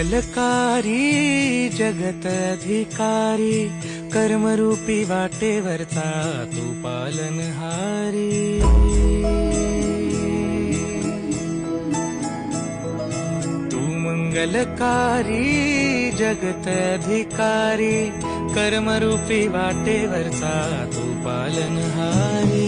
मंगलकारी जगत अधिकारी, कर्मरूपी वाटेवरचा तू पालनहारी। तू मंगलकारी जगत अधिकारी, कर्मरूपी वाटेवरचा तू पालनहारी।